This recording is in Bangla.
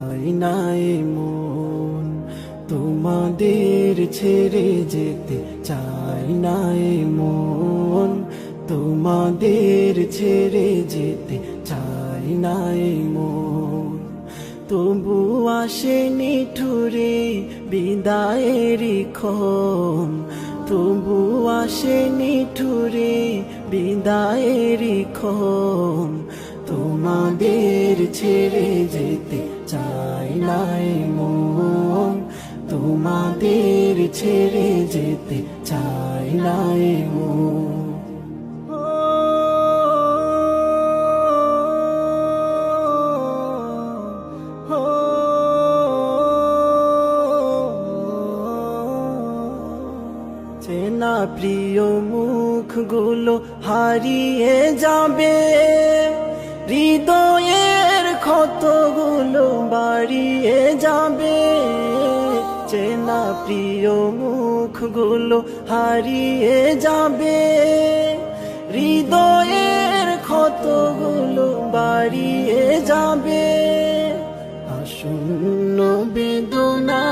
নাই মন তোমাদের ছেড়ে যেতে চাই নাই মন তোমাদের ছেড়ে যেতে চাই নাই মন তবু আসেনি ঠুরে বিদায়েরই ক্ষণ তবু আসেনি ঠুরে বিদায়েরই ক্ষণ তোমাদের ছেড়ে যেতে চাই নাই মন তোমাদের ছেড়ে যেতে চাই নাই মন চেনা প্রিয় মুখগুলো হারিয়ে যাবে হৃদয়ের ক্ষতগুলো বাড়িয়ে যাবে চেনা প্রিয় মুখগুলো হারিয়ে যাবে হৃদয়ের ক্ষতগুলো বাড়িয়ে যাবে আসন্ন বেদনা